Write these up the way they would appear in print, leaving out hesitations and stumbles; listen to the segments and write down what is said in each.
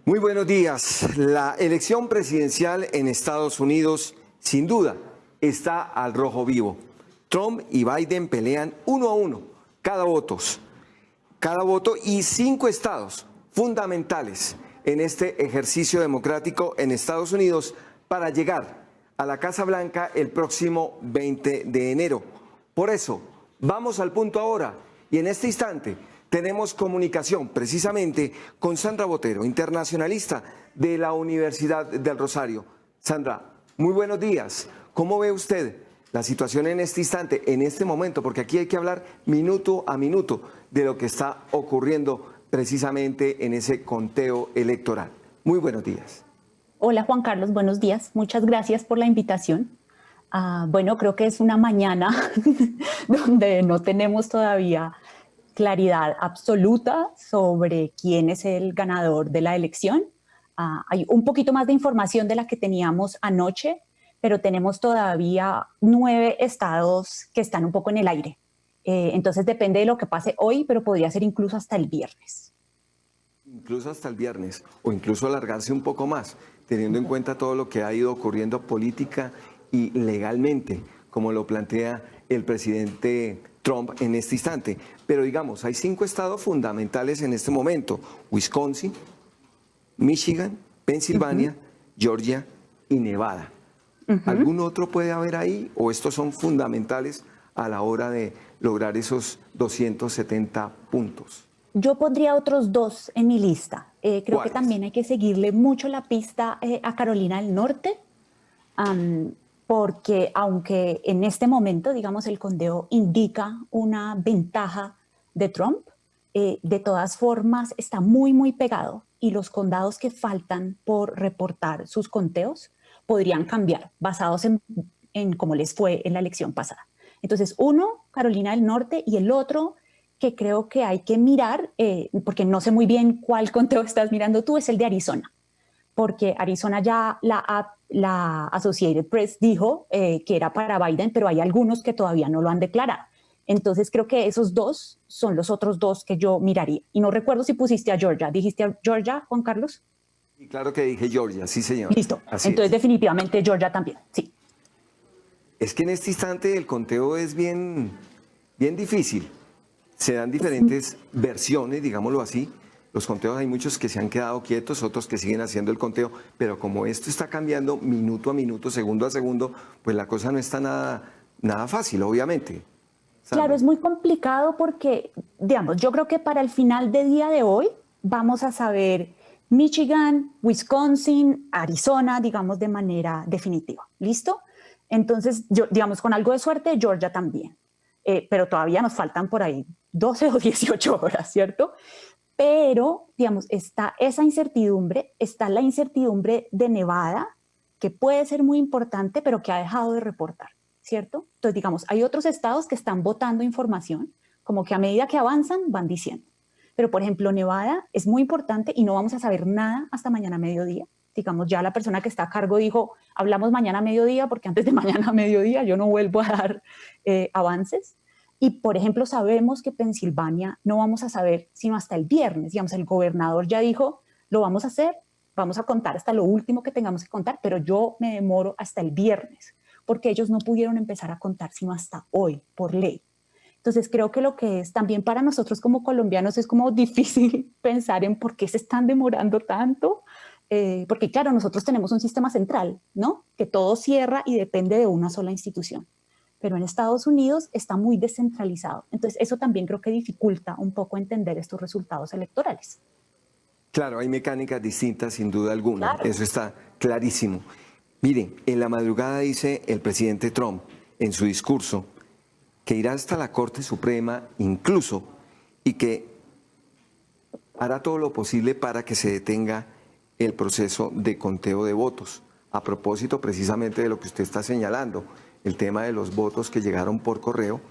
Muy buenos días. La elección presidencial en Estados Unidos, sin duda, está al rojo vivo. Trump y Biden pelean 1-1, cada voto y 5 estados fundamentales en este ejercicio democrático en Estados Unidos para llegar a la Casa Blanca el próximo 20 de enero. Por eso, vamos al punto ahora y en este instante tenemos comunicación precisamente con Sandra Botero, internacionalista de la Universidad del Rosario. Sandra, muy buenos días. ¿Cómo ve usted la situación en este instante, en este momento? Porque aquí hay que hablar minuto a minuto de lo que está ocurriendo precisamente en ese conteo electoral. Muy buenos días. Hola Juan Carlos, buenos días. Muchas gracias por la invitación. Bueno, creo que es una mañana donde no tenemos todavía claridad absoluta sobre quién es el ganador de la elección. Hay un poquito más de información de la que teníamos anoche, pero tenemos todavía 9 estados que están un poco en el aire. Entonces depende de lo que pase hoy, pero podría ser incluso hasta el viernes. Incluso hasta el viernes, o incluso alargarse un poco más, teniendo en cuenta todo lo que ha ido ocurriendo política y legalmente, como lo plantea el presidente Trump en este instante. Pero digamos, hay 5 estados fundamentales en este momento: Wisconsin, Michigan, Pensilvania, Georgia y Nevada. ¿Algún otro puede haber ahí o estos son fundamentales a la hora de lograr esos 270 puntos? Yo pondría otros 2 en mi lista. Creo que también hay que seguirle mucho la pista a Carolina del Norte, porque aunque en este momento, digamos, el conteo indica una ventaja de Trump, de todas formas está muy, muy pegado y los condados que faltan por reportar sus conteos podrían cambiar basados en cómo les fue en la elección pasada. Entonces, uno, Carolina del Norte, y el otro que creo que hay que mirar, porque no sé muy bien cuál conteo estás mirando tú, es el de Arizona, porque Arizona ya la Associated Press dijo que era para Biden, pero hay algunos que todavía no lo han declarado. Entonces creo que esos 2 son los otros 2 que yo miraría. Y no recuerdo si pusiste a Georgia. ¿Dijiste a Georgia, Juan Carlos? Y claro que dije Georgia, sí señor. Listo. Así Entonces es. definitivamente Georgia también, sí. Es que en este instante el conteo es bien difícil. Se dan diferentes versiones, digámoslo así. Los conteos hay muchos que se han quedado quietos, otros que siguen haciendo el conteo, pero como esto está cambiando minuto a minuto, segundo a segundo, pues la cosa no está nada fácil, obviamente. Sandra. Claro, es muy complicado porque, digamos, yo creo que para el final de día de hoy vamos a saber Michigan, Wisconsin, Arizona, digamos, de manera definitiva. ¿Listo? Entonces, digamos, con algo de suerte, Georgia también. Pero todavía nos faltan por ahí 12 o 18 horas, ¿cierto? Pero, digamos, está esa incertidumbre, está la incertidumbre de Nevada, que puede ser muy importante, pero que ha dejado de reportar, ¿cierto? Entonces, digamos, hay otros estados que están botando información, como que a medida que avanzan van diciendo. Pero, por ejemplo, Nevada es muy importante y no vamos a saber nada hasta mañana a mediodía. Digamos, ya la persona que está a cargo dijo, hablamos mañana a mediodía, porque antes de mañana a mediodía yo no vuelvo a dar avances. Y, por ejemplo, sabemos que Pensilvania no vamos a saber sino hasta el viernes. Digamos, el gobernador ya dijo, lo vamos a hacer, vamos a contar hasta lo último que tengamos que contar, pero yo me demoro hasta el viernes, porque ellos no pudieron empezar a contar sino hasta hoy, por ley. Entonces, creo que lo que es también para nosotros como colombianos es como difícil pensar en por qué se están demorando tanto, porque, claro, nosotros tenemos un sistema central, ¿no? Que todo cierra y depende de una sola institución. Pero en Estados Unidos está muy descentralizado. Entonces, eso también creo que dificulta un poco entender estos resultados electorales. Claro, hay mecánicas distintas, sin duda alguna. Claro. Eso está clarísimo. Miren, en la madrugada dice el presidente Trump en su discurso que irá hasta la Corte Suprema incluso y que hará todo lo posible para que se detenga el proceso de conteo de votos. A propósito precisamente de lo que usted está señalando, el tema de los votos que llegaron por correo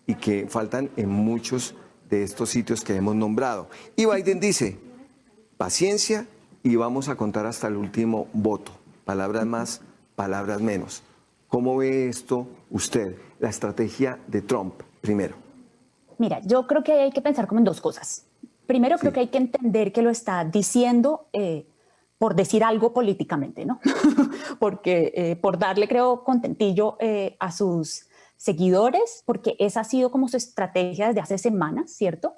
y que faltan en muchos de estos sitios que hemos nombrado. Y Biden dice, paciencia y vamos a contar hasta el último voto. Palabras más, palabras menos. ¿Cómo ve esto usted, la estrategia de Trump primero? Mira, yo creo que hay que pensar como en 2 cosas. Primero, creo que hay que entender que lo está diciendo por decir algo políticamente, ¿no? Porque por darle, creo, contentillo a sus seguidores, porque esa ha sido como su estrategia desde hace semanas, ¿cierto?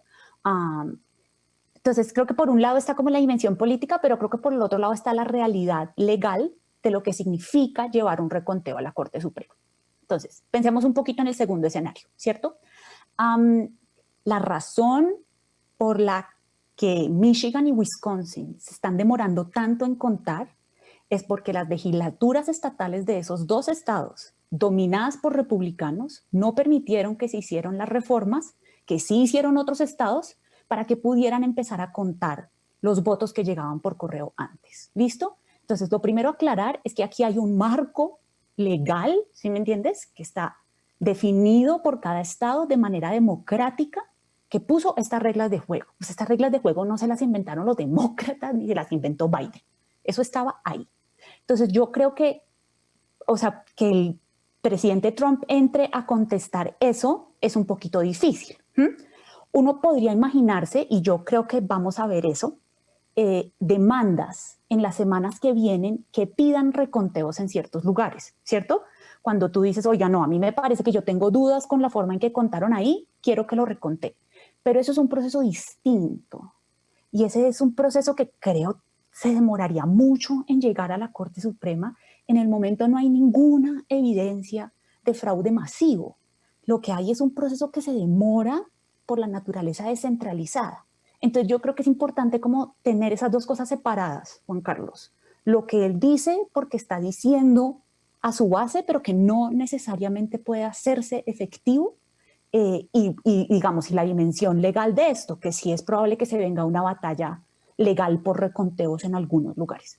Entonces, creo que por un lado está como la dimensión política, pero creo que por el otro lado está la realidad legal de lo que significa llevar un reconteo a la Corte Suprema. Entonces, pensemos un poquito en el segundo escenario, ¿cierto? La razón por la que Michigan y Wisconsin se están demorando tanto en contar es porque las legislaturas estatales de esos dos estados, dominadas por republicanos, no permitieron que se hicieran las reformas que sí hicieron otros estados para que pudieran empezar a contar los votos que llegaban por correo antes. ¿Listo? Entonces, lo primero a aclarar es que aquí hay un marco legal, ¿sí me entiendes?, que está definido por cada estado de manera democrática, que puso estas reglas de juego. Pues estas reglas de juego no se las inventaron los demócratas ni se las inventó Biden. Eso estaba ahí. Entonces yo creo que, o sea, que el presidente Trump entre a contestar eso es un poquito difícil. Uno podría imaginarse, y yo creo que vamos a ver eso, demandas en las semanas que vienen que pidan reconteos en ciertos lugares, ¿cierto? Cuando tú dices, oiga, no, a mí me parece que yo tengo dudas con la forma en que contaron ahí, quiero que lo reconte. Pero eso es un proceso distinto. Y ese es un proceso que creo se demoraría mucho en llegar a la Corte Suprema. En el momento no hay ninguna evidencia de fraude masivo. Lo que hay es un proceso que se demora por la naturaleza descentralizada. Entonces yo creo que es importante como tener esas dos cosas separadas, Juan Carlos. Lo que él dice porque está diciendo a su base, pero que no necesariamente puede hacerse efectivo. Y digamos, y la dimensión legal de esto, que sí es probable que se venga una batalla legal por reconteos en algunos lugares.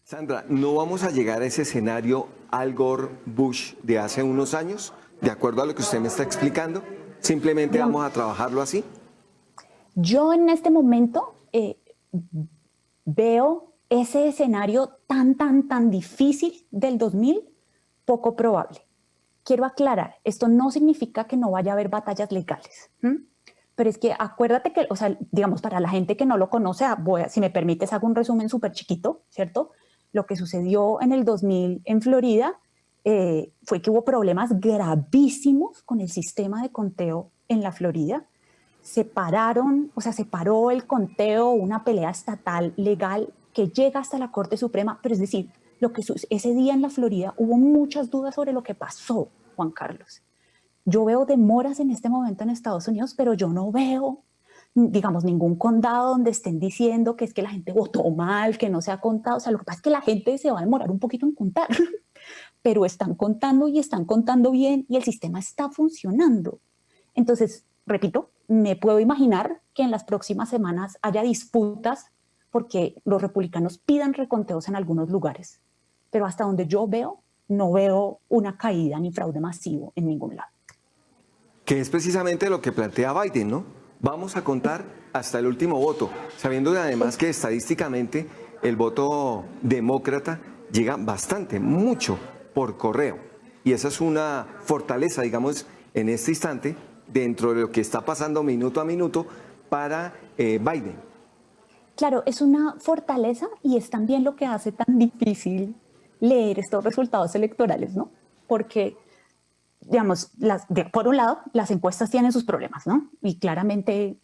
Sandra, ¿no vamos a llegar a ese escenario Al Gore-Bush de hace unos años, de acuerdo a lo que usted me está explicando? ¿Simplemente vamos a trabajarlo así? Yo en este momento veo ese escenario tan difícil del 2000 poco probable. Quiero aclarar, esto no significa que no vaya a haber batallas legales, pero es que acuérdate que, o sea, digamos, para la gente que no lo conoce, si me permites, hago un resumen súper chiquito, ¿cierto? Lo que sucedió en el 2000 en Florida fue que hubo problemas gravísimos con el sistema de conteo en la Florida. Separó el conteo, una pelea estatal legal que llega hasta la Corte Suprema, pero es decir, ese día en la Florida hubo muchas dudas sobre lo que pasó, Juan Carlos. Yo veo demoras en este momento en Estados Unidos, pero yo no veo, digamos, ningún condado donde estén diciendo que es que la gente votó mal, que no se ha contado. O sea, lo que pasa es que la gente se va a demorar un poquito en contar, pero están contando y están contando bien y el sistema está funcionando. Entonces, repito, me puedo imaginar que en las próximas semanas haya disputas porque los republicanos pidan reconteos en algunos lugares. Pero hasta donde yo veo, no veo una caída ni fraude masivo en ningún lado. Que es precisamente lo que plantea Biden, ¿no? Vamos a contar hasta el último voto, sabiendo además que estadísticamente el voto demócrata llega bastante, mucho por correo. Y esa es una fortaleza, digamos, en este instante, dentro de lo que está pasando minuto a minuto para Biden. Claro, es una fortaleza y es también lo que hace tan difícil leer estos resultados electorales, ¿no? Porque, digamos, por un lado, las encuestas tienen sus problemas, ¿no? Y claramente,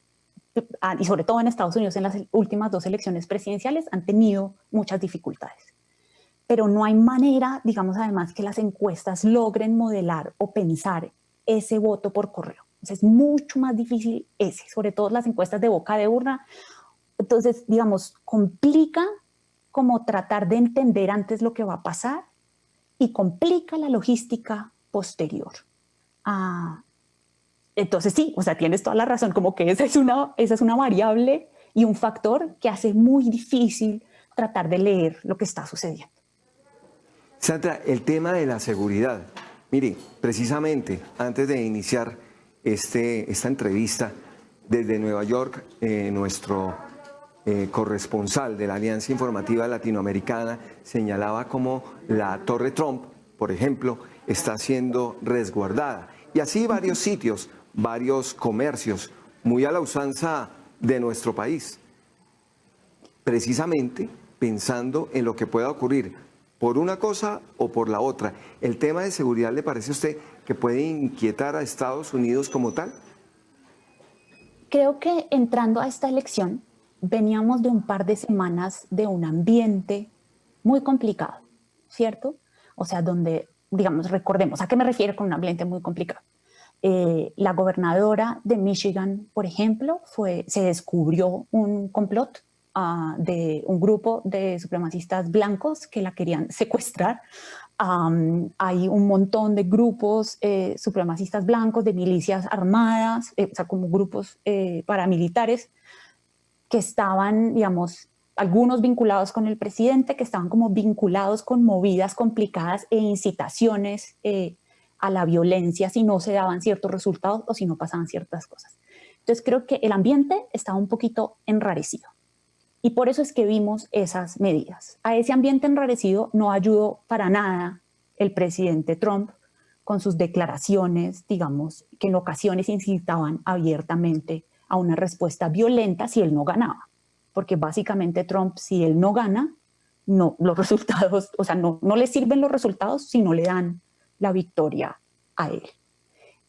y sobre todo en Estados Unidos, en las últimas 2 elecciones presidenciales han tenido muchas dificultades. Pero no hay manera, digamos, además, que las encuestas logren modelar o pensar ese voto por correo. Entonces, es mucho más difícil sobre todo las encuestas de boca de urna. Entonces, digamos, complica como tratar de entender antes lo que va a pasar y complica la logística posterior. Entonces sí, o sea, tienes toda la razón, como que esa es una variable y un factor que hace muy difícil tratar de leer lo que está sucediendo. Sandra, el tema de la seguridad. Mire, precisamente antes de iniciar esta entrevista desde Nueva York, nuestro corresponsal de la Alianza Informativa Latinoamericana señalaba cómo la Torre Trump, por ejemplo, está siendo resguardada. Y así varios sitios, varios comercios, muy a la usanza de nuestro país. Precisamente pensando en lo que pueda ocurrir por una cosa o por la otra. ¿El tema de seguridad le parece a usted que puede inquietar a Estados Unidos como tal? Creo que entrando a esta elección veníamos de un par de semanas de un ambiente muy complicado, ¿cierto? O sea, donde, digamos, recordemos, ¿a qué me refiero con un ambiente muy complicado? La gobernadora de Michigan, por ejemplo, se descubrió un complot de un grupo de supremacistas blancos que la querían secuestrar. Hay un montón de grupos supremacistas blancos, de milicias armadas, o sea, como grupos paramilitares que estaban, digamos, algunos vinculados con el presidente, que estaban como vinculados con movidas complicadas e incitaciones a la violencia si no se daban ciertos resultados o si no pasaban ciertas cosas. Entonces creo que el ambiente estaba un poquito enrarecido. Y por eso es que vimos esas medidas. A ese ambiente enrarecido no ayudó para nada el presidente Trump con sus declaraciones, digamos, que en ocasiones incitaban abiertamente a una respuesta violenta si él no ganaba. Porque básicamente Trump, si él no gana, no, los resultados, o sea, no le sirven los resultados si no le dan la victoria a él.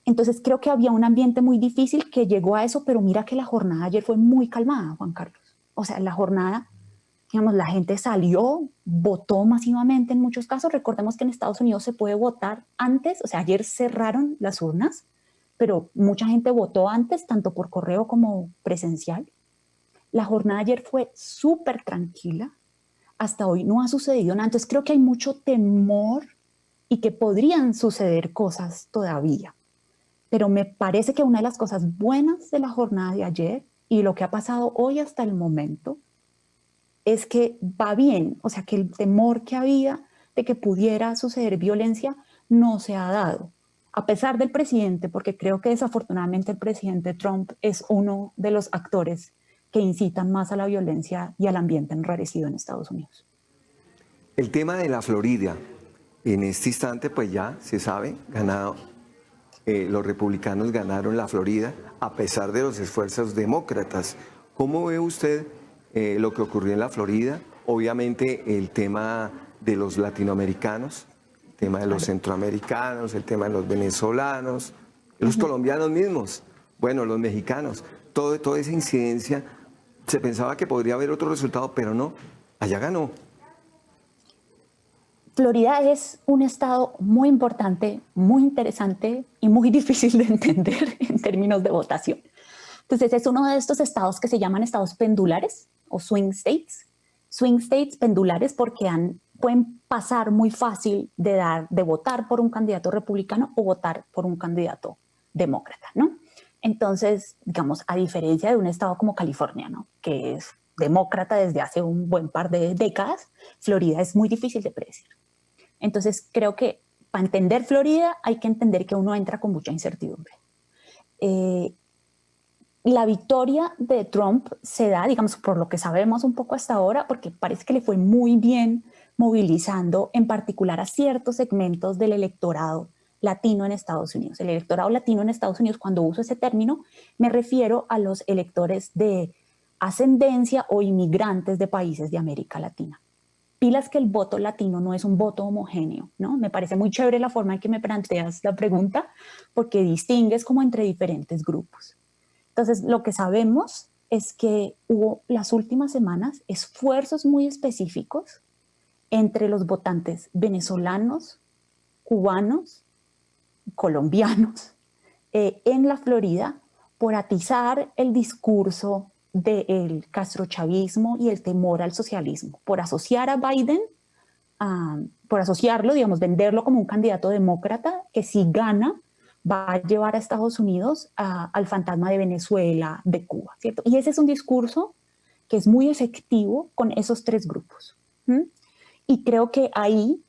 Entonces creo que había un ambiente muy difícil que llegó a eso, pero mira que la jornada ayer fue muy calmada, Juan Carlos. O sea, en la jornada, digamos, la gente salió, votó masivamente en muchos casos. Recordemos que en Estados Unidos se puede votar antes, o sea, ayer cerraron las urnas, pero mucha gente votó antes, tanto por correo como presencial. La jornada ayer fue súper tranquila. Hasta hoy no ha sucedido nada. Entonces creo que hay mucho temor y que podrían suceder cosas todavía. Pero me parece que una de las cosas buenas de la jornada de ayer y lo que ha pasado hoy hasta el momento es que va bien, o sea, que el temor que había de que pudiera suceder violencia no se ha dado, a pesar del presidente, porque creo que desafortunadamente el presidente Trump es uno de los actores que incitan más a la violencia y al ambiente enrarecido en Estados Unidos. El tema de la Florida, en este instante pues ya se sabe, los republicanos ganaron la Florida a pesar de los esfuerzos demócratas. ¿Cómo ve usted lo que ocurrió en la Florida? Obviamente el tema de los latinoamericanos, el tema de los centroamericanos, el tema de los venezolanos, los colombianos mismos, bueno, los mexicanos, toda esa incidencia. Se pensaba que podría haber otro resultado, pero no, allá ganó. Florida es un estado muy importante, muy interesante y muy difícil de entender en términos de votación. Entonces es uno de estos estados que se llaman estados pendulares o swing states. Swing states pendulares porque pueden pasar muy fácil de votar por un candidato republicano o votar por un candidato demócrata, ¿no? Entonces, digamos, a diferencia de un estado como California, ¿no?, que es demócrata desde hace un buen par de décadas, Florida es muy difícil de predecir. Entonces, creo que para entender Florida hay que entender que uno entra con mucha incertidumbre. La victoria de Trump se da, digamos, por lo que sabemos un poco hasta ahora, porque parece que le fue muy bien movilizando en particular a ciertos segmentos del electorado latino en Estados Unidos. El electorado latino en Estados Unidos, cuando uso ese término, me refiero a los electores de ascendencia o inmigrantes de países de América Latina. Pilas que el voto latino no es un voto homogéneo, ¿no? Me parece muy chévere la forma en que me planteas la pregunta, porque distingues como entre diferentes grupos. Entonces, lo que sabemos es que hubo las últimas semanas esfuerzos muy específicos entre los votantes venezolanos, cubanos, colombianos en la Florida por atizar el discurso del castrochavismo y el temor al socialismo, por asociar a Biden, por asociarlo, digamos, venderlo como un candidato demócrata que si gana va a llevar a Estados Unidos al fantasma de Venezuela, de Cuba, ¿cierto? Y ese es un discurso que es muy efectivo con esos tres grupos. Y creo que ahí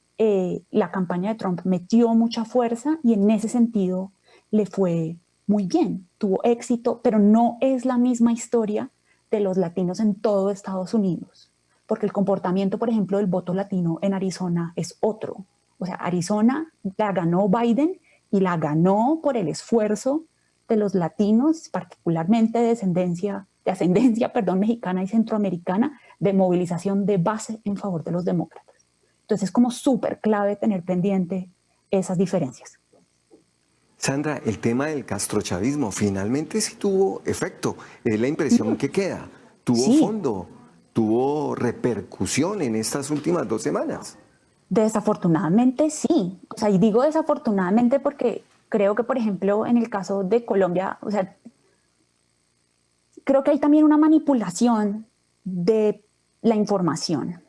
la campaña de Trump metió mucha fuerza y en ese sentido le fue muy bien, tuvo éxito, pero no es la misma historia de los latinos en todo Estados Unidos, porque el comportamiento, por ejemplo, del voto latino en Arizona es otro. O sea, Arizona la ganó Biden y la ganó por el esfuerzo de los latinos, particularmente de ascendencia mexicana y centroamericana, de movilización de base en favor de los demócratas. Entonces es como súper clave tener pendiente esas diferencias. Sandra, el tema del castrochavismo finalmente sí tuvo efecto, es la impresión que queda, tuvo fondo, tuvo repercusión en estas últimas 2 semanas. Desafortunadamente sí, o sea, y digo desafortunadamente porque creo que, por ejemplo, en el caso de Colombia, o sea, creo que hay también una manipulación de la información.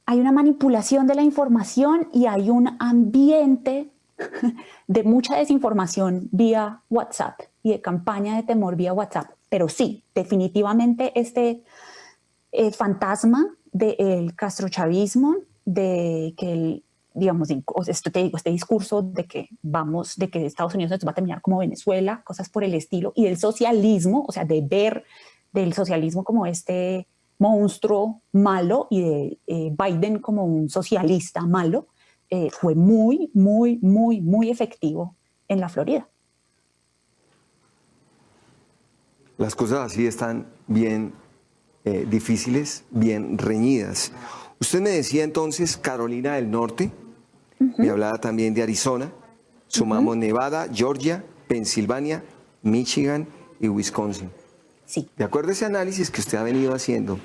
Hay una manipulación de la información y hay un ambiente de mucha desinformación vía WhatsApp y de campaña de temor vía WhatsApp. Pero sí, definitivamente este fantasma del castrochavismo, de que digamos, este discurso de que Estados Unidos va a terminar como Venezuela, cosas por el estilo, y del socialismo, o sea, de ver del socialismo como este monstruo malo y de Biden como un socialista malo, fue muy, muy, muy, muy efectivo en la Florida. Las cosas así están bien difíciles, bien reñidas. Usted me decía entonces Carolina del Norte, me hablaba también de Arizona, sumamos Nevada, Georgia, Pensilvania, Michigan y Wisconsin. Sí. De acuerdo a ese análisis que usted ha venido haciendo,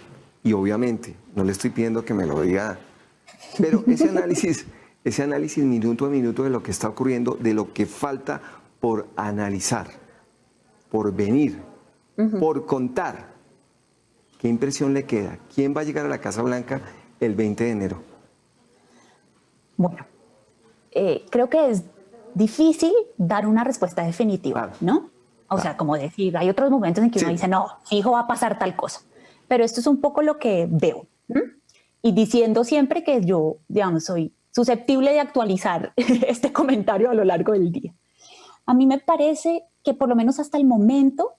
y obviamente no le estoy pidiendo que me lo diga, pero ese análisis minuto a minuto de lo que está ocurriendo, de lo que falta por analizar, por venir, por contar, ¿qué impresión le queda? ¿Quién va a llegar a la Casa Blanca el 20 de enero? Bueno, creo que es difícil dar una respuesta definitiva, claro, ¿no? O sea, como decir, hay otros momentos en que uno dice, no, fijo va a pasar tal cosa. Pero esto es un poco lo que veo. Y diciendo siempre que yo, digamos, soy susceptible de actualizar este comentario a lo largo del día. A mí me parece que por lo menos hasta el momento,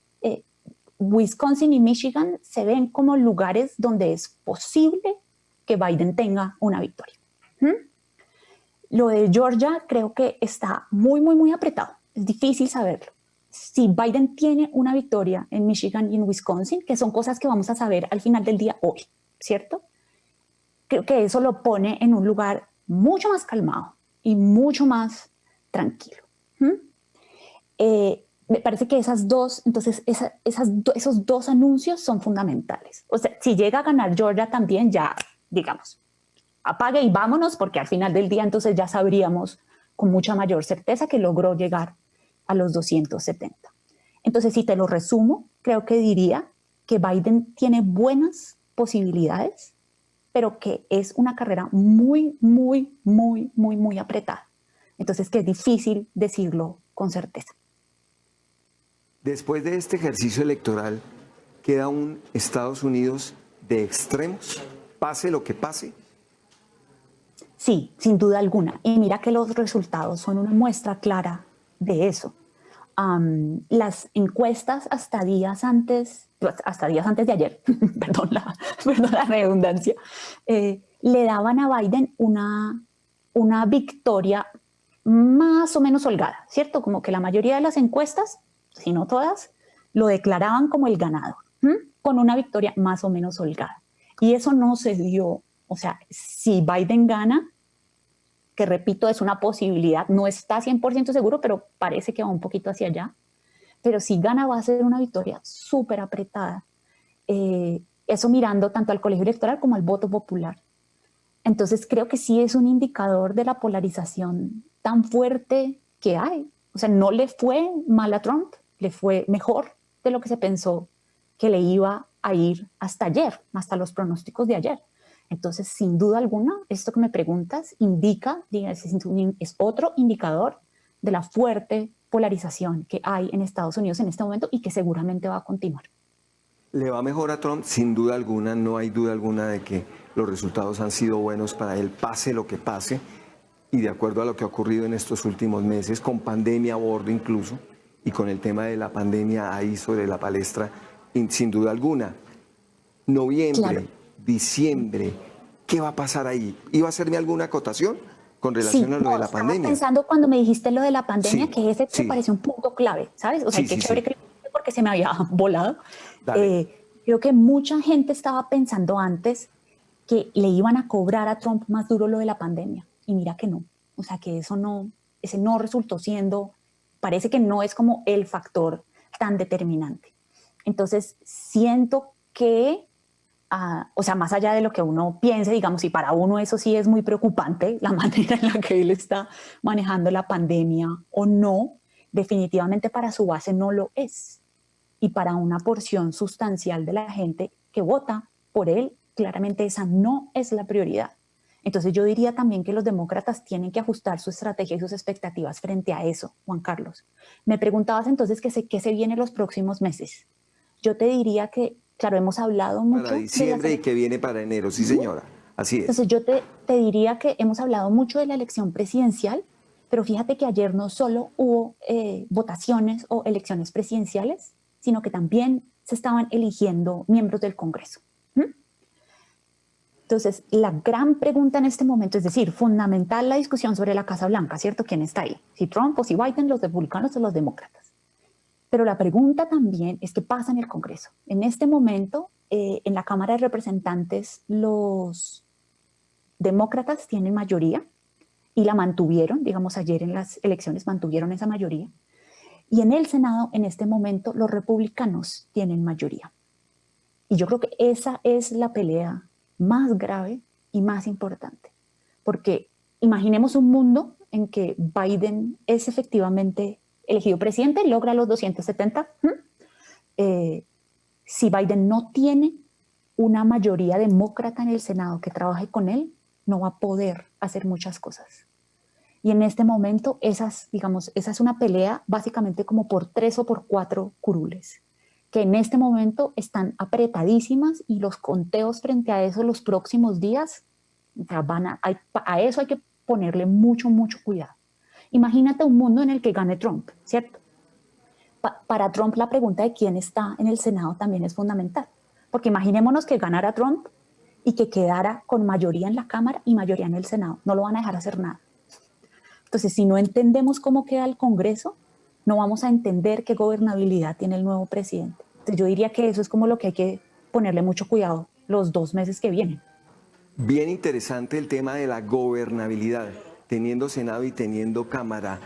Wisconsin y Michigan se ven como lugares donde es posible que Biden tenga una victoria. Lo de Georgia creo que está muy, muy, muy apretado. Es difícil saberlo. Si Biden tiene una victoria en Michigan y en Wisconsin, que son cosas que vamos a saber al final del día hoy, ¿cierto? Creo que eso lo pone en un lugar mucho más calmado y mucho más tranquilo. Me parece que esos dos anuncios son fundamentales. O sea, si llega a ganar Georgia también, ya, digamos, apague y vámonos, porque al final del día entonces ya sabríamos con mucha mayor certeza que logró llegar a los 270. Entonces, si te lo resumo, creo que diría que Biden tiene buenas posibilidades, pero que es una carrera muy, muy, muy, muy, muy apretada. Entonces, que es difícil decirlo con certeza. Después de este ejercicio electoral, ¿queda un Estados Unidos de extremos? Pase lo que pase. Sí, sin duda alguna. Y mira que los resultados son una muestra clara de eso. Las encuestas hasta días antes de ayer, perdón la redundancia, le daban a Biden una victoria más o menos holgada, ¿cierto? Como que la mayoría de las encuestas, si no todas, lo declaraban como el ganador, con una victoria más o menos holgada. Y eso no se dio. O sea, si Biden gana, que repito, es una posibilidad, no está 100% seguro, pero parece que va un poquito hacia allá. Pero si gana va a ser una victoria súper apretada. Eso mirando tanto al colegio electoral como al voto popular. Entonces creo que sí es un indicador de la polarización tan fuerte que hay. O sea, no le fue mal a Trump, le fue mejor de lo que se pensó que le iba a ir hasta ayer, hasta los pronósticos de ayer. Entonces, sin duda alguna, esto que me preguntas es otro indicador de la fuerte polarización que hay en Estados Unidos en este momento y que seguramente va a continuar. ¿Le va mejor a Trump? Sin duda alguna, no hay duda alguna de que los resultados han sido buenos para él, pase lo que pase, y de acuerdo a lo que ha ocurrido en estos últimos meses, con pandemia a bordo incluso, y con el tema de la pandemia ahí sobre la palestra, sin duda alguna. Noviembre, claro. Diciembre, ¿qué va a pasar ahí? ¿Iba a hacerme alguna acotación con relación a lo de la pandemia? Estaba pensando cuando me dijiste lo de la pandemia, que ese me pareció un punto clave, ¿sabes? O sea, qué chévere que que se me había volado. Dale. Creo que mucha gente estaba pensando antes que le iban a cobrar a Trump más duro lo de la pandemia. Y mira que no. O sea, que ese no resultó siendo, parece que no es como el factor tan determinante. Entonces, siento que, o sea, más allá de lo que uno piense, digamos, y para uno eso sí es muy preocupante, la manera en la que él está manejando la pandemia o no, definitivamente para su base no lo es. Y para una porción sustancial de la gente que vota por él, claramente esa no es la prioridad. Entonces yo diría también que los demócratas tienen que ajustar su estrategia y sus expectativas frente a eso, Juan Carlos. Me preguntabas entonces qué se viene los próximos meses. Yo te diría que, claro, hemos hablado mucho... Para diciembre y que viene para enero, sí señora, así es. Entonces yo te diría que hemos hablado mucho de la elección presidencial, pero fíjate que ayer no solo hubo votaciones o elecciones presidenciales, sino que también se estaban eligiendo miembros del Congreso. Entonces, la gran pregunta en este momento, es decir, fundamental la discusión sobre la Casa Blanca, ¿cierto? ¿Quién está ahí? Si Trump o si Biden, los republicanos o los demócratas. Pero la pregunta también es qué pasa en el Congreso. En este momento, en la Cámara de Representantes, los demócratas tienen mayoría y la mantuvieron, digamos, ayer en las elecciones mantuvieron esa mayoría. Y en el Senado, en este momento, los republicanos tienen mayoría. Y yo creo que esa es la pelea más grave y más importante. Porque imaginemos un mundo en que Biden es efectivamente elegido presidente y logra los 270. Si Biden no tiene una mayoría demócrata en el Senado que trabaje con él, no va a poder hacer muchas cosas. Y en este momento, esa es una pelea básicamente como por 3 o por 4 curules, que en este momento están apretadísimas y los conteos frente a eso los próximos días, o sea, a eso hay que ponerle mucho, mucho cuidado. Imagínate un mundo en el que gane Trump, ¿cierto? Para Trump la pregunta de quién está en el Senado también es fundamental, porque imaginémonos que ganara Trump y que quedara con mayoría en la Cámara y mayoría en el Senado. No lo van a dejar hacer nada. Entonces, si no entendemos cómo queda el Congreso, no vamos a entender qué gobernabilidad tiene el nuevo presidente. Entonces, yo diría que eso es como lo que hay que ponerle mucho cuidado los 2 meses que vienen. Bien interesante el tema de la gobernabilidad, teniendo Senado y teniendo Cámara,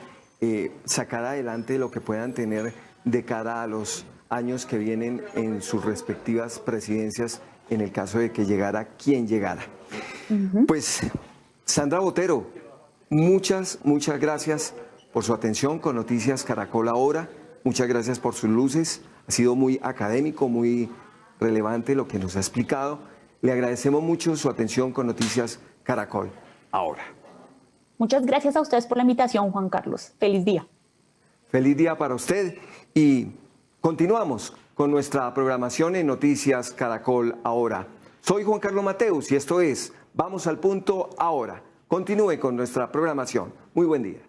sacar adelante lo que puedan tener de cara a los años que vienen en sus respectivas presidencias, en el caso de que llegara quien llegara. Pues, Sandra Botero, muchas gracias por su atención con Noticias Caracol Ahora. Muchas gracias por sus luces. Ha sido muy académico, muy relevante lo que nos ha explicado. Le agradecemos mucho su atención con Noticias Caracol Ahora. Muchas gracias a ustedes por la invitación, Juan Carlos. Feliz día. Feliz día para usted y continuamos con nuestra programación en Noticias Caracol Ahora. Soy Juan Carlos Mateus y esto es Vamos al Punto Ahora. Continúe con nuestra programación. Muy buen día.